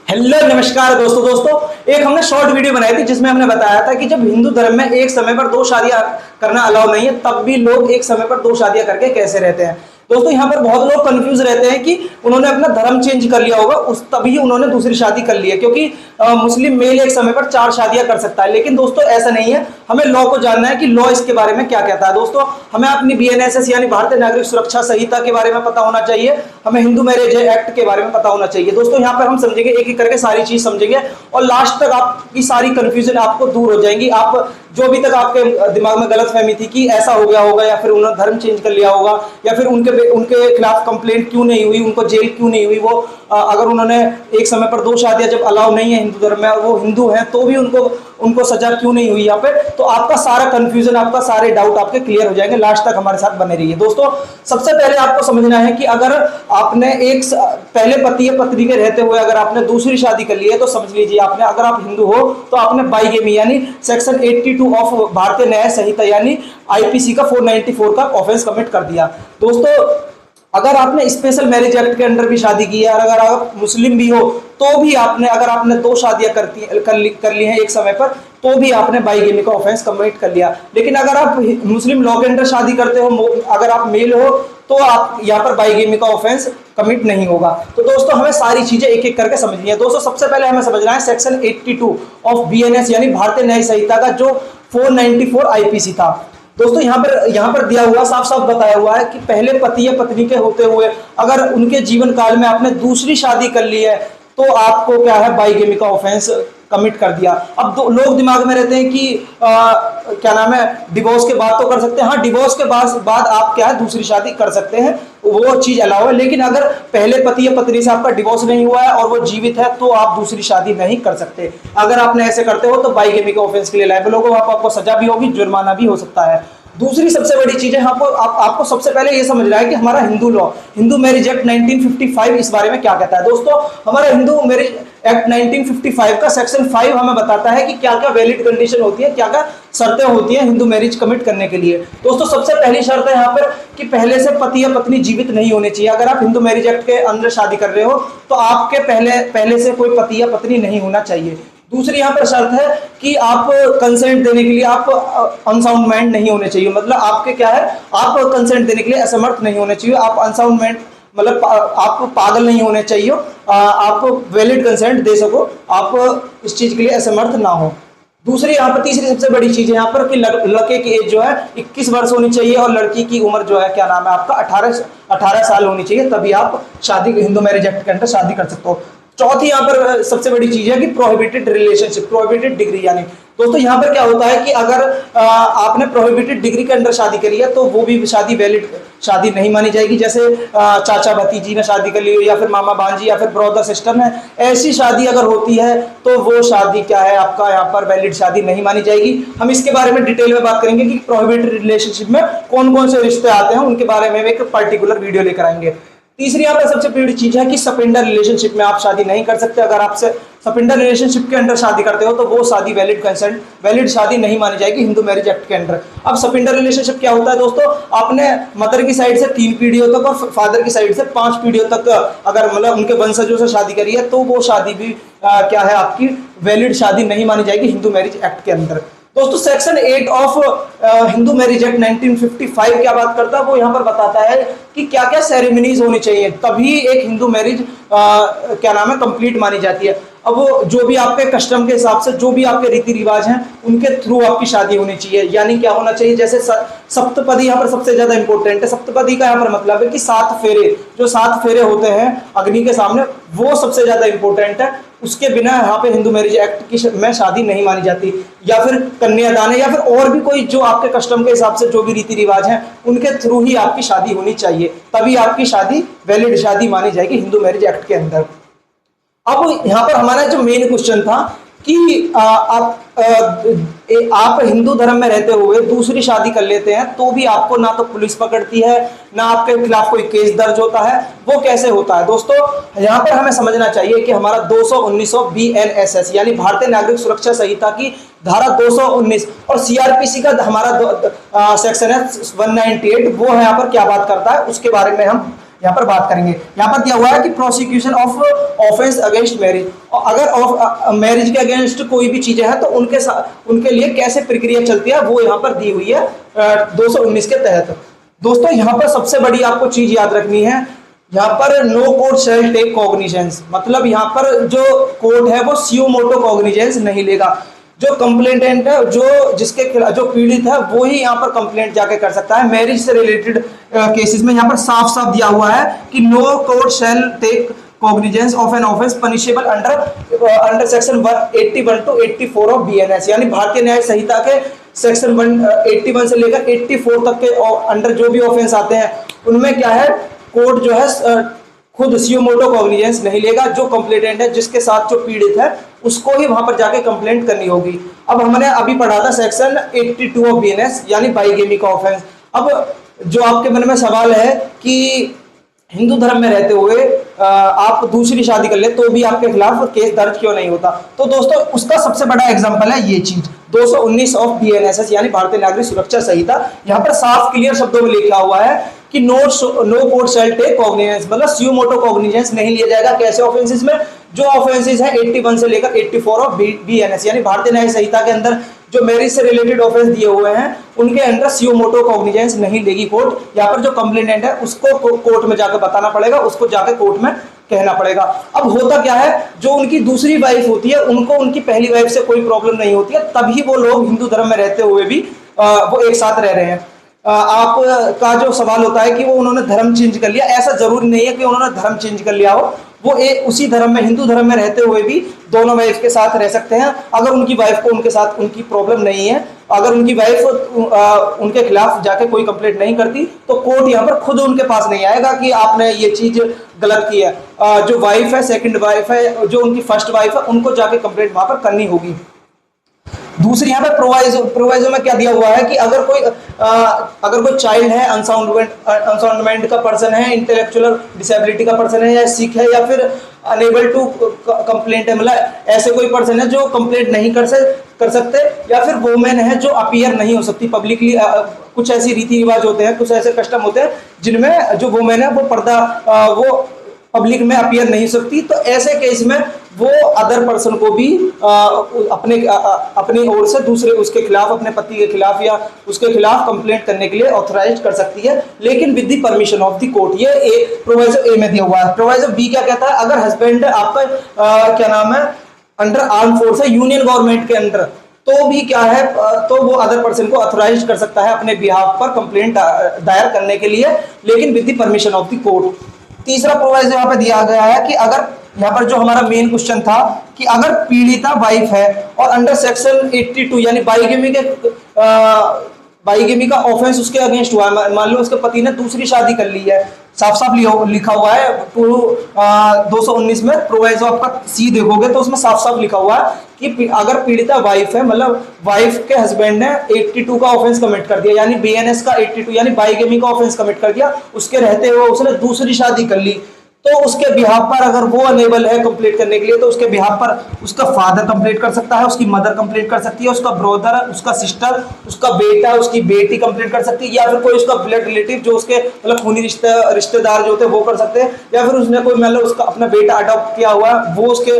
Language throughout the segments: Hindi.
हेलो नमस्कार दोस्तों एक हमने शॉर्ट वीडियो बनाई थी जिसमें हमने बताया था कि जब हिंदू धर्म में एक समय पर दो शादियां करना अलाउ नहीं है, तब भी लोग एक समय पर दो शादियां करके कैसे रहते हैं। दोस्तों यहाँ पर बहुत लोग कंफ्यूज रहते हैं कि उन्होंने अपना धर्म चेंज कर लिया होगा, उस तभी उन्होंने दूसरी शादी कर ली है, क्योंकि मुस्लिम मेल एक समय पर 4 शादियां कर सकता है। लेकिन दोस्तों ऐसा नहीं है, हमें लॉ को जानना है कि लॉ इसके बारे में क्या कहता है। दोस्तों हमें अपनी बीएनएसएस यानी भारतीय नागरिक सुरक्षा संहिता के बारे में पता होना चाहिए, हमें हिंदू मैरिज एक्ट के बारे में पता होना चाहिए। दोस्तों यहाँ पर हम समझेंगे, एक एक करके सारी चीज समझेंगे और लास्ट तक आपकी सारी कंफ्यूजन आपको दूर हो जाएंगी। आप जो भी तक आपके दिमाग में गलतफहमी थी कि ऐसा हो गया होगा या फिर उन्होंने धर्म चेंज कर लिया होगा या फिर उनके खिलाफ कंप्लेंट क्यों नहीं हुई, उनको जेल क्यों नहीं हुई, वो अगर उन्होंने एक समय पर दो शादियां जब अलाउ नहीं है हिंदू धर्म में और वो हिंदू हैं तो भी उनको सजा क्यों नहीं हुई यहाँ पे, तो आपका सारा कंफ्यूजन, आपका सारे डाउट आपके क्लियर हो जाएंगे। लास्ट तक हमारे साथ बने रहिए। दोस्तों सबसे पहले आपको समझना है कि अगर आपने पहले पति या पत्नी के रहते हुए अगर आपने दूसरी शादी कर ली है तो समझ लीजिए आपने, अगर आप हिंदू हो तो आपने बाइगेमी यानी सेक्शन 82 ऑफ भारतीय न्याय संहिता यानी आईपीसी का 494 का ऑफेंस कमिट कर दिया। दोस्तों अगर आपने स्पेशल मैरिज एक्ट के अंडर भी शादी की है और अगर आप मुस्लिम भी हो तो भी आपने, अगर आपने दो शादियां कर ली हैं एक समय पर, तो भी आपने बाइगेमी का ऑफेंस कमिट कर लिया। लेकिन अगर आप मुस्लिम लॉ के अंडर शादी करते हो, अगर आप मेल हो, तो आप यहाँ पर बाइगेमी का ऑफेंस कमिट नहीं होगा। तो दोस्तों हमें सारी चीजें एक एक करके समझनी है। दोस्तों सबसे पहले हमें समझना है सेक्शन 82 ऑफ बीएनएस यानी भारतीय न्याय संहिता का जो 494 आईपीसी था। दोस्तों यहाँ पर दिया हुआ साफ साफ बताया हुआ है कि पहले पति या पत्नी के होते हुए अगर उनके जीवन काल में आपने दूसरी शादी कर ली है तो आपको क्या है, बाइगेमी का ऑफेंस कमिट कर दिया। अब लोग दिमाग में रहते हैं कि क्या नाम है, डिवोर्स के बाद तो कर सकते हैं। हाँ, डिवोर्स के बाद आप क्या है दूसरी शादी कर सकते हैं, वो चीज अलाउ है। लेकिन अगर पहले पति या पत्नी से आपका डिवोर्स नहीं हुआ है और वो जीवित है तो आप दूसरी शादी नहीं कर सकते। अगर आपने ऐसे करते हो तो बाइगेमी के ऑफेंस के लिए लायबल होगा, आपको सजा भी होगी, जुर्माना भी हो सकता है। दूसरी सबसे बड़ी चीज है, आपको सबसे पहले ये समझना है कि हमारा Hindu law, Hindu marriage act 1955 इस बारे में क्या कहता है। दोस्तों हमारा हिंदू मैरिज एक्ट 1955 का सेक्शन 5 हमें बताता है कि क्या क्या वैलिड कंडीशन होती है, क्या क्या शर्तें होती हैं हिंदू मैरिज कमिट करने के लिए। दोस्तों सबसे पहली शर्त है यहाँ पर कि पहले से पति या पत्नी जीवित नहीं होने चाहिए। अगर आप हिंदू मैरिज एक्ट के अंदर शादी कर रहे हो तो आपके पहले से कोई पति या पत्नी नहीं होना चाहिए। दूसरी यहाँ पर शर्त है कि आप कंसेंट देने के लिए आप अनसाउंड माइंड नहीं होने चाहिए। मतलब आपके क्या है, आप कंसेंट देने के लिए असमर्थ नहीं होने चाहिए। आप अनसाउंड माइंड मतलब आप पागल नहीं होने चाहिए, आप वैलिड कंसेंट दे सको, आप इस चीज के लिए असमर्थ ना हो। दूसरी यहाँ पर तीसरी सबसे बड़ी चीज है यहाँ पर कि लड़के की एज जो है 21 वर्ष होनी चाहिए और लड़की की उम्र जो है क्या नाम है आपका 18 साल होनी चाहिए, तभी आप शादी हिंदू मैरिज एक्ट के अंदर शादी कर सकते हो। चौथी यहाँ पर सबसे बड़ी चीज है कि प्रोहिबिटेड रिलेशनशिप, प्रोहिबिटेड डिग्री यानी दोस्तों यहाँ पर क्या होता है कि अगर आपने प्रोहिबिटेड डिग्री के अंदर शादी करी है तो वो भी शादी वैलिड शादी नहीं मानी जाएगी। जैसे चाचा भतीजी ने शादी कर ली हो या फिर मामा भांजी या फिर ब्रदर सिस्टर ने, ऐसी शादी अगर होती है तो वो शादी क्या है आपका यहाँ पर वैलिड शादी नहीं मानी जाएगी। हम इसके बारे में डिटेल में बात करेंगे कि प्रोहिबिटेड रिलेशनशिप में कौन कौन से रिश्ते आते हैं, उनके बारे में एक पर्टिकुलर वीडियो लेकर आएंगे। तीसरी यहाँ पर सबसे बड़ी चीज है कि सपिंडर रिलेशनशिप में आप शादी नहीं कर सकते। अगर आपसे सपिंडर रिलेशनशिप के अंदर शादी करते हो तो वो शादी वैलिड शादी नहीं मानी जाएगी हिंदू मैरिज एक्ट के अंदर। अब सपिंडर रिलेशनशिप क्या होता है दोस्तों, आपने मदर की साइड से 3 पीढ़ियों तक और फादर की साइड से 5 पीढ़ियों तक अगर मतलब उनके वंशजों से शादी करी है तो वो शादी भी क्या है आपकी वैलिड शादी नहीं मानी जाएगी हिंदू मैरिज एक्ट के अंदर। दोस्तों section 8 of Hindu marriage act 1955 क्या बात करता है, वो यहाँ पर बताता है कि क्या क्या सेरेमनीज होनी चाहिए, तभी एक हिंदू मैरिज क्या नाम है कंप्लीट मानी जाती है। अब वो जो भी आपके कस्टम के हिसाब से जो भी आपके रीति रिवाज हैं उनके थ्रू आपकी शादी होनी चाहिए। यानी क्या होना चाहिए, जैसे सप्तपदी यहाँ पर सबसे ज्यादा इंपॉर्टेंट है। सप्तपदी का यहाँ पर मतलब है कि 7 फेरे, जो 7 फेरे होते हैं अग्नि के सामने, वो सबसे ज्यादा इंपॉर्टेंट है। उसके बिना यहाँ पे हिंदू मैरिज एक्ट की में शादी नहीं मानी जाती। या फिर कन्यादान है या फिर और भी कोई जो आपके कस्टम के हिसाब से जो भी रीति रिवाज हैं उनके थ्रू ही आपकी शादी होनी चाहिए, तभी आपकी शादी वैलिड शादी मानी जाएगी हिंदू मैरिज एक्ट के अंदर। अब यहाँ पर हमारा जो मेन क्वेश्चन था कि आप हिंदू धर्म में रहते हुए दूसरी शादी कर लेते हैं तो भी आपको ना तो पुलिस पकड़ती है ना आपके खिलाफ कोई केस दर्ज होता है, वो कैसे होता है। दोस्तों यहाँ पर हमें समझना चाहिए कि हमारा 219 BNSS यानी भारतीय नागरिक सुरक्षा संहिता की धारा 219 और सीआरपीसी का हमारा सेक्शन है 198, वो यहाँ पर क्या बात करता है उसके बारे में हम यहाँ पर बात करेंगे। यहाँ पर दिया हुआ है कि prosecution of offence against marriage, अगर मैरिज के अगेंस्ट कोई भी चीजें हैं तो उनके लिए कैसे प्रक्रिया चलती है वो यहाँ पर दी हुई है 219 के तहत। दोस्तों यहाँ पर सबसे बड़ी आपको चीज याद रखनी है, यहाँ पर no court shall take cognizance, मतलब यहाँ पर जो कोर्ट है वो सियो मोटो कॉग्निजेंस नहीं लेगा। जो कंप्लेंटेंट है, जो पीड़ित है, वो ही यहाँ पर कंप्लेंट जाके कर सकता है। मैरिज से रिलेटेड केसेस में यहाँ पर साफ साफ दिया हुआ है कि no court shall take cognizance of an offence punishable under section 181 to 84 of BNS, यानी भारतीय न्याय संहिता के सेक्शन 181 से लेकर 84 तक के अंडर जो भी ऑफेंस आते हैं उनमें क्या है, कोर्ट जो है खुद सियो मोटो कॉग्निजेंस नहीं लेगा। जो कंप्लेंटेंट है, जिसके साथ जो पीड़ित है, उसको ही वहां पर जाके कंप्लेंट करनी होगी। अब हमने अभी पढ़ा था सेक्शन 82 ऑफ बीएनएस, यानी बाइगेमी का ऑफेंस। अब जो आपके मन में सवाल है कि हिंदू धर्म में रहते हुए आप दूसरी शादी कर ले तो भी आपके खिलाफ केस दर्ज क्यों नहीं होता, तो दोस्तों उसका सबसे बड़ा एग्जांपल है ये चीज 219 ऑफ बीएनएसएस, यानी भारतीय नागरिक सुरक्षा संहिता। यहाँ पर साफ क्लियर शब्दों में लिखा हुआ है कि no court shall take cognizance, मतलब सियो मोटो कॉग्निजेंस नहीं लिया जाएगा। कैसे ऑफेंसेस में, जो ऑफेंसेस है 81 से लेकर 84 ऑफ बीएनएस, यानी भारतीय न्याय संहिता के अंदर जो मैरिज से रिलेटेड ऑफेंस दिए हुए हैं उनके अंदर सियो मोटो कॉग्निजेंस नहीं लेगी कोर्ट। यहाँ पर जो कंप्लेनेंट है उसको कोर्ट में जाकर बताना पड़ेगा, उसको जाकर कोर्ट में कहना पड़ेगा। अब होता क्या है, जो उनकी दूसरी वाइफ होती है उनको उनकी पहली वाइफ से कोई प्रॉब्लम नहीं होती है, तभी वो लोग हिंदू धर्म में रहते हुए भी वो एक साथ रह रहे हैं। आपका जो सवाल होता है कि वो उन्होंने धर्म चेंज कर लिया, ऐसा जरूरी नहीं है कि उन्होंने धर्म चेंज कर लिया हो, वो उसी धर्म में, हिंदू धर्म में रहते हुए भी दोनों वाइफ के साथ रह सकते हैं। अगर उनकी वाइफ को उनके साथ उनकी प्रॉब्लम नहीं है, अगर उनकी वाइफ उनके खिलाफ जाके कोई कंप्लेंट नहीं करती, तो कोर्ट यहाँ पर खुद उनके पास नहीं आएगा कि आपने ये चीज गलत की है। जो वाइफ है, सेकंड वाइफ है, जो उनकी फर्स्ट वाइफ है, उनको जाके कंप्लेंट वहां पर करनी होगी। दूसरी यहाँ पे प्रोवाइजो में क्या दिया हुआ है कि अगर कोई चाइल्ड है, अनसाउंडमेंट का पर्सन है, इंटेलेक्चुअल डिसेबिलिटी का पर्सन है, या सिक है, या फिर अनेबल टू कंप्लेंट है, मतलब ऐसे कोई पर्सन है जो कंप्लेंट नहीं कर सकते, या फिर वुमेन है जो अपीयर नहीं हो सकती पब्लिकली। कुछ ऐसी रीति रिवाज होते हैं, कुछ ऐसे कस्टम होते हैं जिनमें जो वुमेन है वो वो पब्लिक में अपीयर नहीं सकती, तो ऐसे केस में वो अदर पर्सन को भी अपनी ओर से दूसरे उसके खिलाफ, अपने पति के खिलाफ या उसके खिलाफ कंप्लेंट करने के लिए ऑथराइज कर सकती है, लेकिन with the permission of the court. ये प्रोविजन ए में दिया हुआ है। प्रोविजन बी क्या कहता है, अगर हस्बैंड आपका क्या नाम है अंडर आर्म फोर्स है, यूनियन गवर्नमेंट के अंडर, तो भी क्या है, तो वो अदर पर्सन को ऑथराइज कर सकता है अपने बिहाफ पर कंप्लेंट दायर करने के लिए, लेकिन with the permission of the court. तीसरा प्रोविजन यहाँ पे दिया गया है कि अगर, यहाँ पर जो हमारा मेन क्वेश्चन था कि अगर पीड़िता वाइफ है और अंडर सेक्शन 82 यानी बाइगेमी का ऑफेंस उसके अगेंस्ट हुआ है, मान लो उसके पति ने दूसरी शादी कर ली है, साफ साफ लिखा हुआ है 219 में प्रोविजो आपका सी देखोगे तो उसमें साफ साफ लिखा हुआ है कि अगर पीड़िता वाइफ है, मतलब वाइफ के हस्बैंड ने 82 का ऑफेंस कमिट कर दिया, यानी बीएनएस का 82 यानी बाइगेमी का ऑफेंस कमिट कर दिया, उसके रहते हुए उसने दूसरी शादी कर ली, तो उसके बिहाफ पर अगर वो अनेबल है कंप्लीट करने के लिए, तो उसके बिहाफ पर उसका फादर कंप्लीट कर सकता है, उसकी मदर कंप्लीट कर सकती है, उसका ब्रदर, उसका सिस्टर, उसका बेटा, उसकी बेटी कंप्लीट कर सकती है, या फिर कोई उसका ब्लड रिलेटिव जो उसके मतलब खूनी रिश्तेदार जो होते हैं वो कर सकते हैं, या फिर उसने कोई मतलब उसका अपना बेटा अडॉप्ट किया हुआ है वो उसके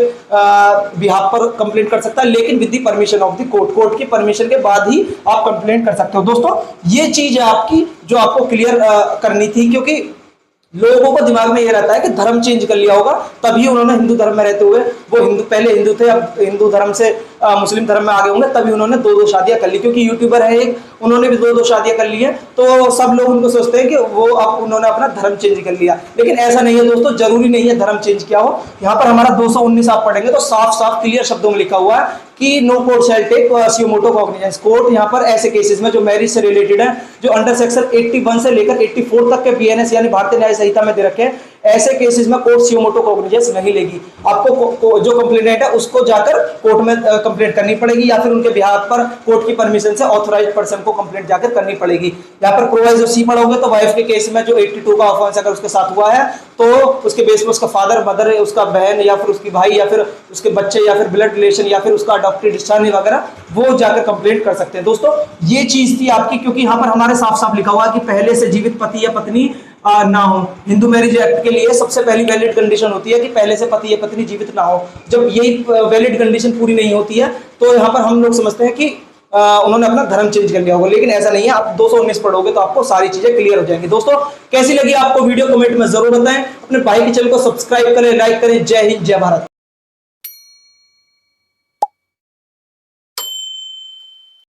बिहाफ पर कंप्लीट कर सकता है, लेकिन with the permission of the court की परमिशन के बाद ही आप कंप्लेंट कर सकते हो। दोस्तों ये चीज है आपकी जो आपको क्लियर करनी थी, क्योंकि लोगों को दिमाग में ये रहता है कि धर्म चेंज कर लिया होगा तभी उन्होंने हिंदू धर्म में रहते हुए, वो पहले हिंदू थे, अब हिंदू धर्म से मुस्लिम धर्म में आगे होंगे, तभी उन्होंने दो शादियां कर ली, क्योंकि यूट्यूबर है एक, उन्होंने भी दो शादियां कर ली है, तो सब लोग उनको सोचते हैं कि वो अब उन्होंने अपना धर्म चेंज कर लिया, लेकिन ऐसा नहीं है दोस्तों, जरूरी नहीं है धर्म चेंज किया हो। यहाँ पर हमारा 219 आप पढ़ेंगे तो साफ साफ क्लियर शब्दों में लिखा हुआ है कि नो कोर्ट शैल टेक सियो मोटो कॉग्निजेंस। कोर्ट यहाँ पर ऐसे केसेस में जो मैरिज से रिलेटेड है, जो अंडर सेक्शन 81 से लेकर 84 तक के बीएनएस यानी भारतीय न्याय संहिता में दे रखे हैं, ऐसे केसेस में कोर्ट सियो मोटो कॉग्निजेंस नहीं लेगी। आपको जो कंप्लेनेंट है उसको जाकर कोर्ट में कंप्लेंट करनी पड़ेगी, या फिर उनके बिहाफ पर कोर्ट की परमिशन से ऑथराइज्ड पर्सन को कंप्लेंट जाकर करनी पड़ेगी। यहाँ पर प्रोविजो सी पढ़ोगे तो वाइफ के केस में जो 82 का ऑफेंस अगर उसके साथ हुआ है तो उसके बेस पर उसका फादर, मदर, उसका बहन या फिर उसकी भाई या फिर उसके बच्चे या फिर ब्लड रिलेशन या फिर उसका अडॉप्टेड डिस्चार्ज वगैरह वो जाकर कंप्लेंट कर सकते हैं। दोस्तों ये चीज थी आपकी, क्योंकि यहाँ पर हमारे साफ साफ लिखा हुआ है कि पहले से जीवित पति या पत्नी ना हो। हिंदू मैरिज एक्ट के लिए सबसे पहली वैलिड कंडीशन होती है कि पहले से पति या पत्नी जीवित ना हो। जब यही वैलिड कंडीशन पूरी नहीं होती है तो यहाँ पर हम लोग समझते हैं कि उन्होंने अपना धर्म चेंज कर लिया होगा, लेकिन ऐसा नहीं है। आप 219 पढ़ोगे तो आपको सारी चीजें क्लियर हो जाएंगी। दोस्तों कैसी लगी आपको वीडियो कमेंट में जरूर बताएं। अपने भाई के चैनल को सब्सक्राइब करें, लाइक करें। जय हिंद, जय भारत।